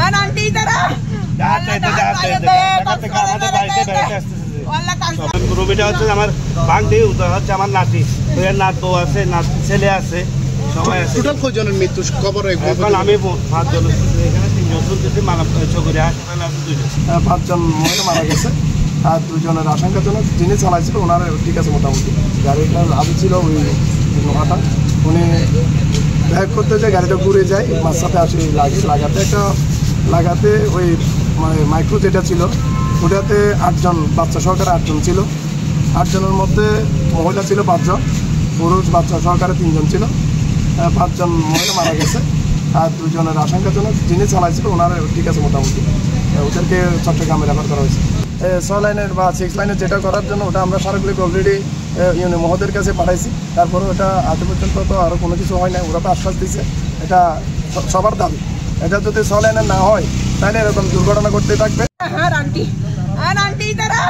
আর aunty তারা রবিটা হচ্ছে আমার ভাঙটি হচ্ছে আমার নাতি নাতু আছে ছেলে আছে সবাই আছে। টোটাল কয়জনের মৃত্যু খবর? এখন আমি 5 জন, এখানে 3 জন শুনতেছি, চৌকুরি হাসপাতালে আছে 2 জন। 5 জন মহিলা মারা গেছে আর 2 জনের আশঙ্কাজনক। যিনি চালাইছিল ওনার ঠিক আছে মোটামুটি। গাড়িটার আবি ছিল ওই নোহাটা, উনি ব্যাক করতে যে গাড়িটা ঘুরে যায় মার সাথে আসে লাগাতে ওই মাইক্রো যেটা ছিল ওটাতে 8 জন বাচ্চা সহকারে 8 জন ছিল। 8 জনের মধ্যে মহিলা ছিল 5 জন, পুরুষ বাচ্চা সহকারে 3 জন ছিল। 5 জন মহিলা মারা গেছে আর 2 জনের আশঙ্কাজনক। যিনি চালাইছিল ওনার ঠিক আছে মোটামুটি। ওদেরকে চট্টগ্রামে রেফার করা হয়েছে। 6 লাইনের বা 6 লাইনের যেটা করার জন্য ওটা আমরা সার্কুলিক অলরেডি মহোদয়ের কাছে পাঠাইছি। তারপরে ওটা আজ পর্যন্ত তো আরও কোনো কিছু হয় না। ওরা তো আশ্বাস দিচ্ছে, এটা সবার দাবি। এটা যদি 6 লাইনের না হয় তাহলে এরকম দুর্ঘটনা করতে থাকবে। আর আন্টি তারা